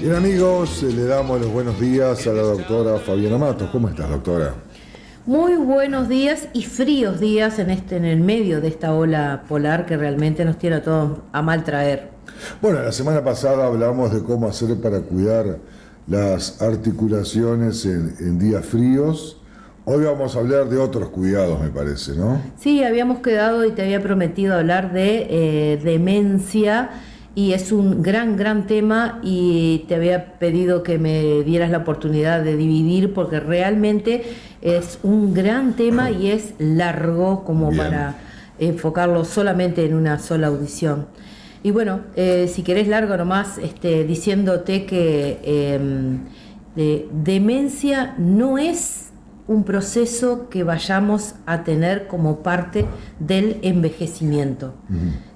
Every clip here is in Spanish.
Bien amigos, le damos los buenos días a la doctora Fabiana Matos. ¿Cómo estás, doctora? Muy buenos días y fríos días en el medio de esta ola polar que realmente nos tiene a todos a mal traer. Bueno, la semana pasada hablamos de cómo hacer para cuidar las articulaciones en días fríos. Hoy vamos a hablar de otros cuidados, me parece, ¿no? Sí, habíamos quedado y te había prometido hablar de demencia. Y es un gran tema y te había pedido que me dieras la oportunidad de dividir porque realmente es un gran tema y es largo como Bien. Para enfocarlo solamente en una sola audición. Y bueno, si querés largo nomás, diciéndote que demencia no es un proceso que vayamos a tener como parte del envejecimiento.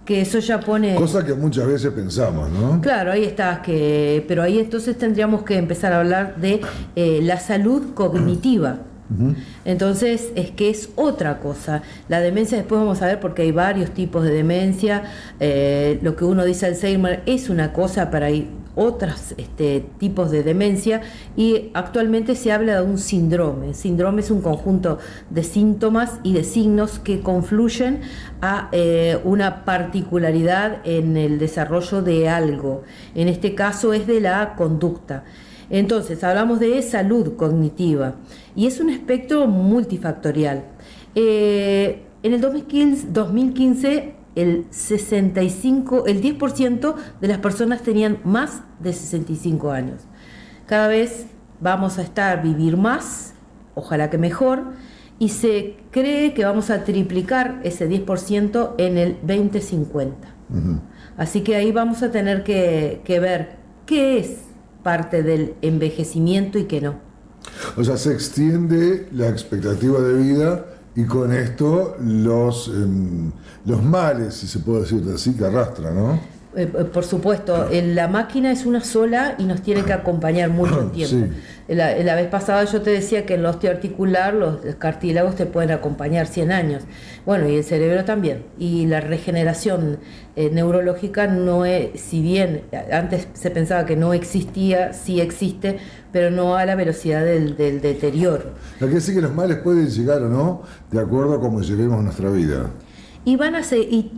Que eso ya pone... Cosa que muchas veces pensamos, ¿no? Claro, ahí está, pero ahí entonces tendríamos que empezar a hablar de la salud cognitiva. Entonces es que es otra cosa. La demencia después vamos a ver porque hay varios tipos de demencia. Lo que uno dice Alzheimer es una cosa, para otros tipos de demencia y actualmente se habla de un síndrome. El síndrome es un conjunto de síntomas y de signos que confluyen a una particularidad en el desarrollo de algo. En este caso es de la conducta. Entonces hablamos de salud cognitiva y es un espectro multifactorial. En el 2015 el 10% de las personas tenían más de 65 años. Cada vez vamos a vivir más, ojalá que mejor, y se cree que vamos a triplicar ese 10% en el 2050. Así que ahí vamos a tener que ver qué es parte del envejecimiento y qué no. O sea, se extiende la expectativa de vida y con esto los males, si se puede decir así, que arrastra, ¿no? Por supuesto, la máquina es una sola y nos tiene que acompañar mucho tiempo. Sí. La vez pasada yo te decía que en lo osteoarticular los cartílagos te pueden acompañar 100 años. Bueno, y el cerebro también. Y la regeneración neurológica no es, si bien antes se pensaba que no existía, sí existe, pero no a la velocidad del deterioro. Lo que decir que los males pueden llegar o no, de acuerdo a cómo llevemos nuestra vida. Y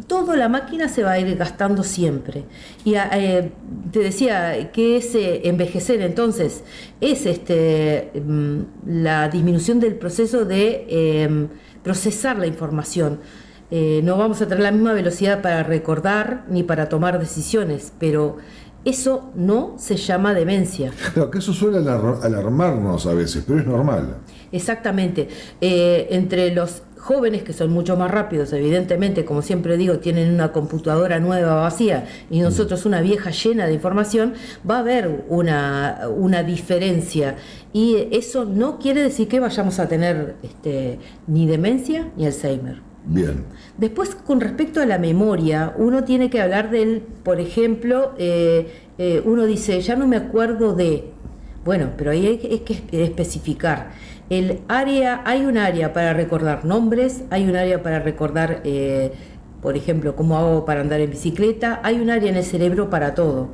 toda la máquina se va a ir gastando siempre. Y te decía que es envejecer, entonces es la disminución del proceso de procesar la información. No vamos a tener la misma velocidad para recordar ni para tomar decisiones, pero eso no se llama demencia. Claro, que eso suele alarmarnos a veces, pero es normal. Exactamente. Entre los jóvenes, que son mucho más rápidos, evidentemente, como siempre digo, tienen una computadora nueva vacía y nosotros una vieja llena de información, va a haber una diferencia. Y eso no quiere decir que vayamos a tener ni demencia ni Alzheimer. Bien. Después, con respecto a la memoria, uno tiene que hablar por ejemplo, uno dice, ya no me acuerdo de... Bueno, pero ahí hay que especificar. Hay un área para recordar nombres, hay un área para recordar, por ejemplo, cómo hago para andar en bicicleta, hay un área en el cerebro para todo.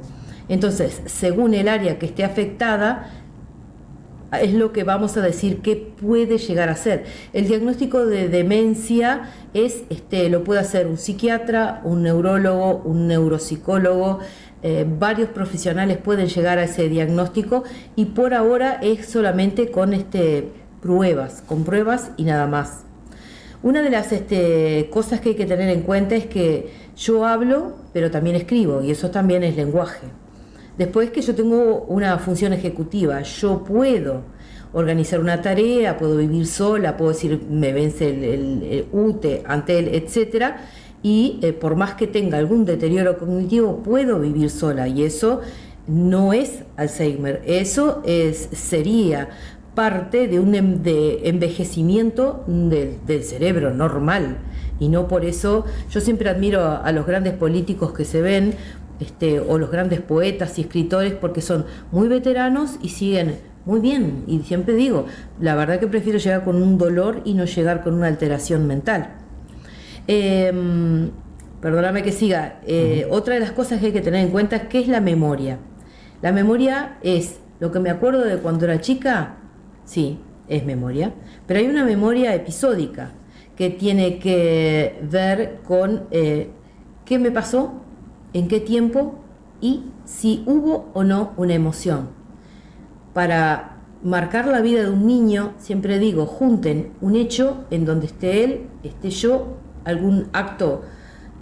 Entonces, según el área que esté afectada, es lo que vamos a decir que puede llegar a ser. El diagnóstico de demencia lo puede hacer un psiquiatra, un neurólogo, un neuropsicólogo. Varios profesionales pueden llegar a ese diagnóstico y por ahora es solamente con pruebas y nada más. Una de las cosas que hay que tener en cuenta es que yo hablo, pero también escribo, y eso también es lenguaje. Después que yo tengo una función ejecutiva, yo puedo organizar una tarea, puedo vivir sola, puedo decir me vence el UTE, Antel, etcétera, y por más que tenga algún deterioro cognitivo, puedo vivir sola, y eso no es Alzheimer, eso sería parte de un envejecimiento del cerebro normal, y no por eso. Yo siempre admiro a los grandes políticos que se ven, o los grandes poetas y escritores, porque son muy veteranos y siguen muy bien, y siempre digo, la verdad que prefiero llegar con un dolor y no llegar con una alteración mental. Perdóname que siga. Otra de las cosas que hay que tener en cuenta es qué es la memoria. La memoria es lo que me acuerdo de cuando era chica, sí, es memoria, pero hay una memoria episódica que tiene que ver con qué me pasó, en qué tiempo y si hubo o no una emoción. Para marcar la vida de un niño, siempre digo, junten un hecho en donde esté él, esté yo, algún acto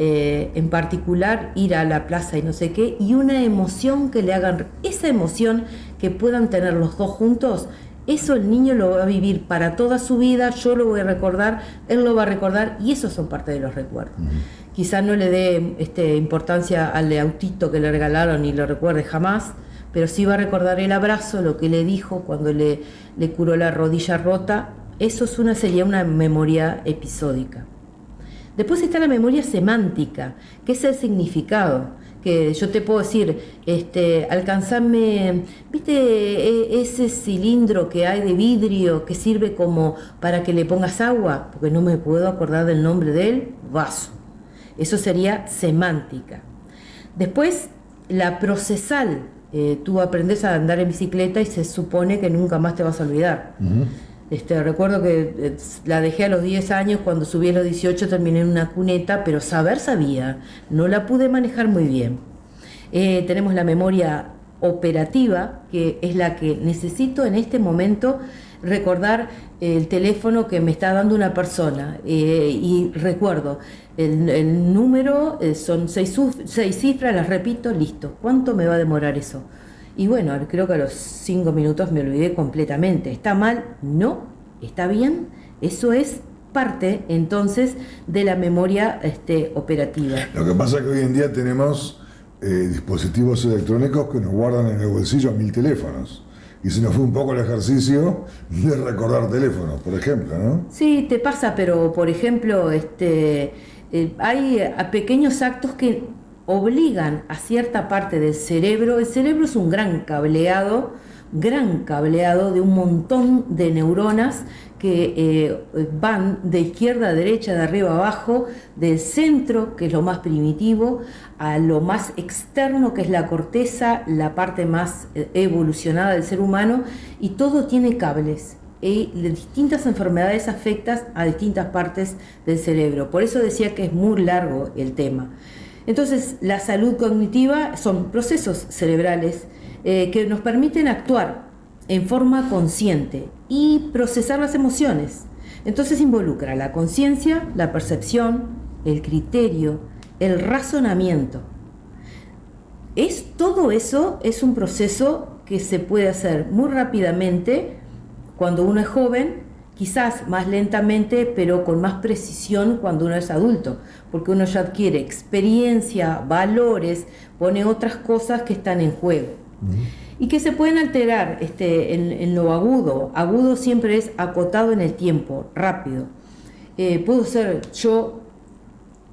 en particular, ir a la plaza y no sé qué, y una emoción que le hagan, esa emoción que puedan tener los dos juntos, eso el niño lo va a vivir para toda su vida, yo lo voy a recordar, él lo va a recordar, y esos son parte de los recuerdos. Quizás no le dé importancia al autito que le regalaron y lo recuerde jamás, pero sí va a recordar el abrazo, lo que le dijo cuando le curó la rodilla rota. Eso sería una memoria episódica. Después está la memoria semántica, que es el significado, que yo te puedo decir, alcanzarme, ¿viste ese cilindro que hay de vidrio que sirve como para que le pongas agua? Porque no me puedo acordar del nombre del vaso. Eso sería semántica. Después, la procesal. Tú aprendes a andar en bicicleta y se supone que nunca más te vas a olvidar. Recuerdo que la dejé a los 10 años, cuando subí a los 18 terminé en una cuneta, pero sabía, no la pude manejar muy bien. Tenemos la memoria operativa, que es la que necesito en este momento recordar el teléfono que me está dando una persona, y recuerdo el número, son 6 cifras, las repito, listo. ¿Cuánto me va a demorar eso? Y bueno, creo que a los 5 minutos me olvidé completamente. ¿Está mal? No. ¿Está bien? Eso es parte entonces de la memoria operativa. Lo que pasa es que hoy en día tenemos dispositivos electrónicos que nos guardan en el bolsillo 1000 teléfonos. Y se nos fue un poco el ejercicio de recordar teléfonos, por ejemplo, ¿no? Sí, te pasa, pero por ejemplo, hay pequeños actos que obligan a cierta parte del cerebro. El cerebro es un gran cableado de un montón de neuronas que van de izquierda a derecha, de arriba a abajo, del centro, que es lo más primitivo, a lo más externo, que es la corteza, la parte más evolucionada del ser humano, y todo tiene cables. Y distintas enfermedades afectan a distintas partes del cerebro. Por eso decía que es muy largo el tema. Entonces, la salud cognitiva son procesos cerebrales que nos permiten actuar en forma consciente y procesar las emociones. Entonces involucra la conciencia, la percepción, el criterio, el razonamiento. Todo eso es un proceso que se puede hacer muy rápidamente cuando uno es joven, quizás más lentamente, pero con más precisión cuando uno es adulto, porque uno ya adquiere experiencia, valores, pone otras cosas que están en juego. Y que se pueden alterar en lo agudo. Agudo siempre es acotado en el tiempo, rápido. Puedo ser yo,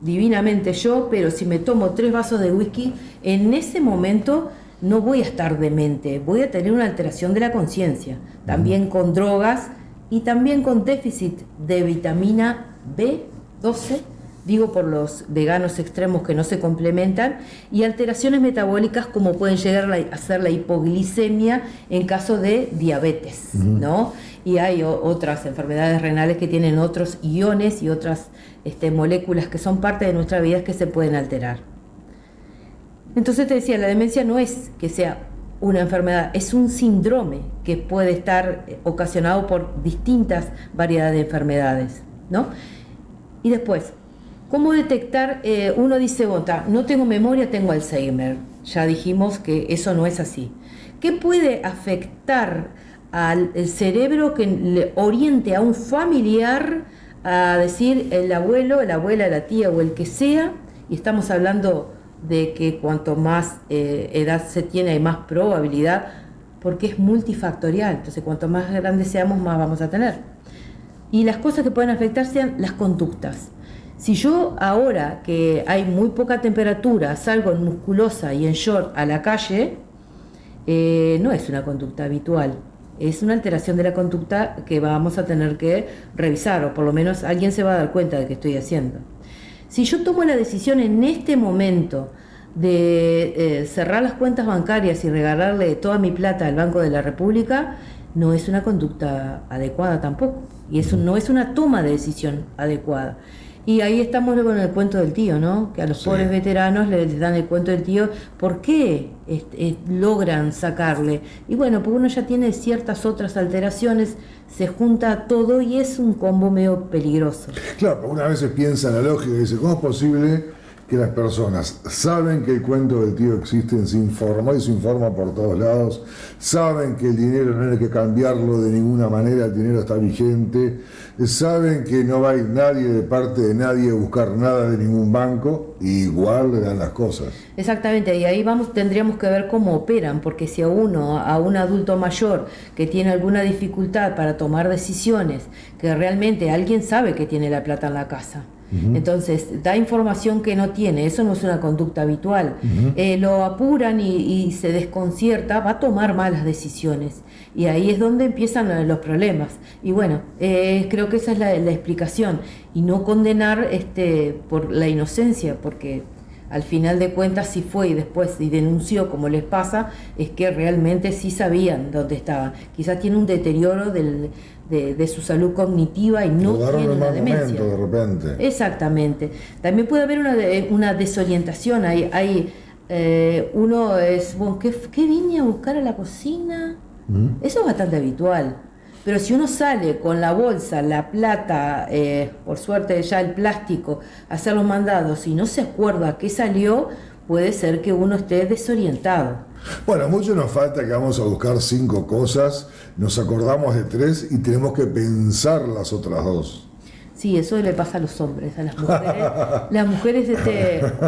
divinamente yo, pero si me tomo 3 vasos de whisky, en ese momento no voy a estar demente, voy a tener una alteración de la conciencia. También con drogas y también con déficit de vitamina B12, digo por los veganos extremos que no se complementan, y alteraciones metabólicas como pueden llegar a ser la hipoglicemia en caso de diabetes, ¿no? Y hay otras enfermedades renales que tienen otros iones y otras moléculas que son parte de nuestra vida que se pueden alterar. Entonces te decía, la demencia no es que sea una enfermedad, es un síndrome que puede estar ocasionado por distintas variedades de enfermedades, ¿no? Y después, ¿cómo detectar? Uno dice, no tengo memoria, tengo Alzheimer. Ya dijimos que eso no es así. ¿Qué puede afectar al cerebro que le oriente a un familiar a decir el abuelo, la abuela, la tía o el que sea? Y estamos hablando de que cuanto más edad se tiene hay más probabilidad, porque es multifactorial. Entonces, cuanto más grandes seamos, más vamos a tener. Y las cosas que pueden afectar sean las conductas. Si yo ahora que hay muy poca temperatura salgo en musculosa y en short a la calle, no es una conducta habitual, es una alteración de la conducta que vamos a tener que revisar, o por lo menos alguien se va a dar cuenta de que estoy haciendo. Si yo tomo la decisión en este momento de cerrar las cuentas bancarias y regalarle toda mi plata al Banco de la República no es una conducta adecuada tampoco. Y eso no es una toma de decisión adecuada. Y ahí estamos luego en el cuento del tío, ¿no? Que a los pobres veteranos les dan el cuento del tío. ¿Por qué logran sacarle? Y bueno, porque uno ya tiene ciertas otras alteraciones, se junta todo y es un combo medio peligroso. Claro, una vez piensa en la lógica y dice, ¿cómo es posible que las personas saben que el cuento del tío existe, se informa y se informa por todos lados, saben que el dinero no hay que cambiarlo de ninguna manera, el dinero está vigente, saben que no va a ir nadie de parte de nadie a buscar nada de ningún banco, y igual le dan las cosas? Exactamente, y ahí tendríamos que ver cómo operan, porque si a un adulto mayor que tiene alguna dificultad para tomar decisiones, que realmente alguien sabe que tiene la plata en la casa, entonces da información que no tiene, eso no es una conducta habitual, lo apuran y se desconcierta, va a tomar malas decisiones y ahí es donde empiezan los problemas. Y bueno, creo que esa es la explicación, y no condenar por la inocencia, porque al final de cuentas si fue y después y denunció, como les pasa, es que realmente sí sabían dónde estaban. Quizás tiene un deterioro de su salud cognitiva y no tiene una demencia. De repente. Exactamente. También puede haber una desorientación. Uno es, bueno, ¿qué vine a buscar a la cocina? Eso es bastante habitual. Pero si uno sale con la bolsa, la plata, por suerte ya el plástico, a hacer los mandados y no se acuerda a qué salió, puede ser que uno esté desorientado. Bueno, a muchos nos falta que vamos a buscar 5 cosas, nos acordamos de 3 y tenemos que pensar las otras 2. Sí, eso le pasa a los hombres, a las mujeres. Las mujeres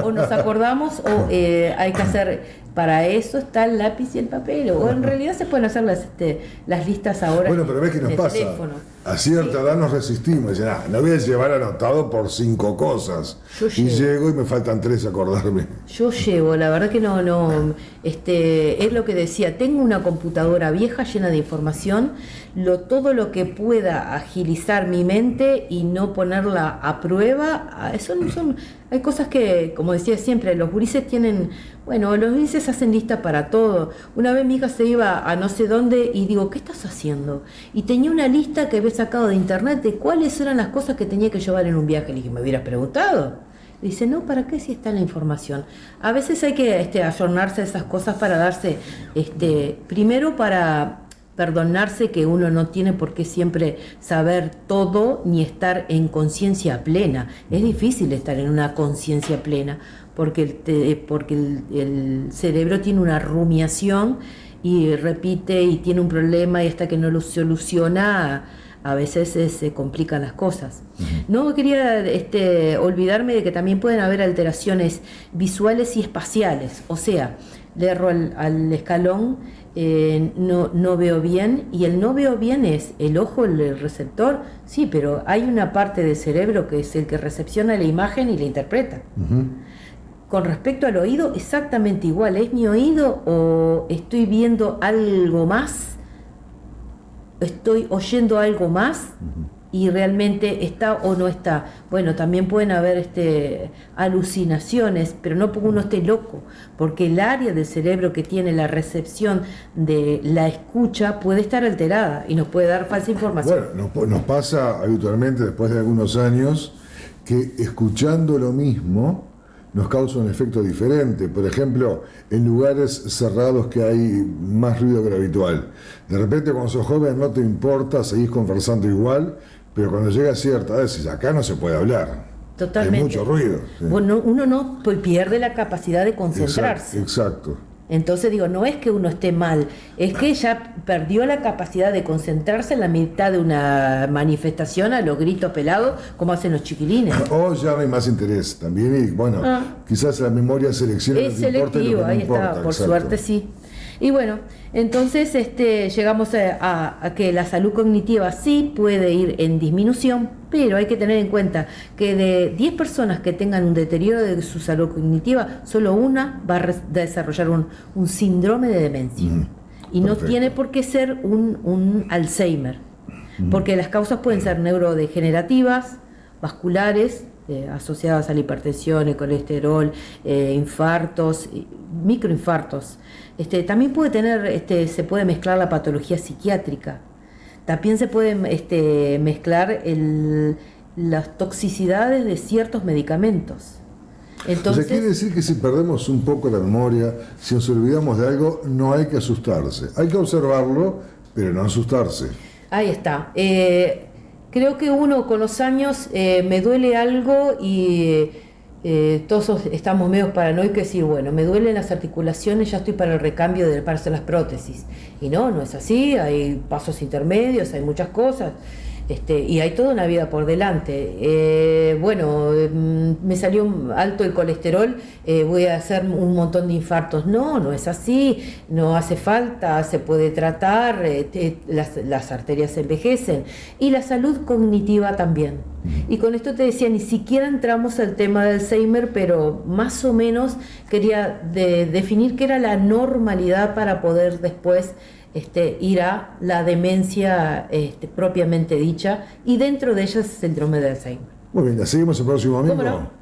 o nos acordamos o hay que hacer, para eso está el lápiz y el papel, o en realidad se pueden hacer las listas ahora. Bueno, pero ves que nos pasa, teléfono. A cierta edad nos resistimos, dicen, no voy a llevar anotado por 5 cosas. Y llego y me faltan 3 acordarme. Yo llevo, la verdad que no, es lo que decía, tengo una computadora vieja llena de información, todo lo que pueda agilizar mi mente y no ponerla a prueba, hay cosas que, como decía siempre, los gurises los gurises hacen lista para todo. Una vez mi hija se iba a no sé dónde y digo, ¿qué estás haciendo? Y tenía una lista que había sacado de internet de cuáles eran las cosas que tenía que llevar en un viaje. Le dije, ¿me hubieras preguntado? Dice, no, ¿para qué si está la información? A veces hay que ayornarse a esas cosas para darse, primero para perdonarse que uno no tiene por qué siempre saber todo ni estar en conciencia plena. Es difícil estar en una conciencia plena porque el cerebro tiene una rumiación y repite y tiene un problema y hasta que no lo soluciona a veces se complican las cosas. No quería olvidarme de que también pueden haber alteraciones visuales y espaciales, o sea, le erro al escalón, no veo bien, y el no veo bien es el ojo, el receptor, sí, pero hay una parte del cerebro que es el que recepciona la imagen y la interpreta. Con respecto al oído, exactamente igual, ¿es mi oído o estoy viendo algo más? ¿Estoy oyendo algo más? Y realmente está o no está. Bueno, también pueden haber alucinaciones, pero no porque uno esté loco, porque el área del cerebro que tiene la recepción de la escucha puede estar alterada y nos puede dar falsa información. Bueno, nos pasa habitualmente después de algunos años que escuchando lo mismo nos causa un efecto diferente. Por ejemplo, en lugares cerrados que hay más ruido que lo habitual. De repente cuando sos joven no te importa, seguís conversando igual, pero cuando llega a cierta edad decís, acá no se puede hablar. Totalmente. Hay mucho ruido. Sí. Bueno, uno no pierde la capacidad de concentrarse. Exacto. Entonces digo, no es que uno esté mal, es que ya perdió la capacidad de concentrarse en la mitad de una manifestación a los gritos pelados, como hacen los chiquilines. O ya no hay más interés también, y bueno, quizás la memoria selecciona es selectivo, ahí está, por suerte sí. Y bueno, entonces llegamos a que la salud cognitiva sí puede ir en disminución, pero hay que tener en cuenta que de 10 personas que tengan un deterioro de su salud cognitiva, solo una va a desarrollar un síndrome de demencia. Y no tiene por qué ser un Alzheimer, porque las causas pueden ser neurodegenerativas, vasculares, asociadas a la hipertensión, el colesterol, infartos, microinfartos. También puede tener, se puede mezclar la patología psiquiátrica. También se puede mezclar las toxicidades de ciertos medicamentos. Entonces, o sea, quiere decir que si perdemos un poco la memoria, si nos olvidamos de algo, no hay que asustarse. Hay que observarlo, pero no asustarse. Ahí está. Creo que uno con los años me duele algo y todos estamos medio paranoicos y decir, bueno, me duelen las articulaciones, ya estoy para el recambio para hacer las prótesis. Y no es así, hay pasos intermedios, hay muchas cosas. Y hay toda una vida por delante. Me salió alto el colesterol, voy a hacer un montón de infartos. No es así, no hace falta, se puede tratar, las arterias se envejecen. Y la salud cognitiva también. Y con esto te decía, ni siquiera entramos al tema del Alzheimer, pero más o menos quería definir qué era la normalidad para poder después ir a la demencia propiamente dicha, y dentro de ella es el síndrome de Alzheimer. Muy bien, ¿la seguimos el próximo domingo? ¿Cómo no?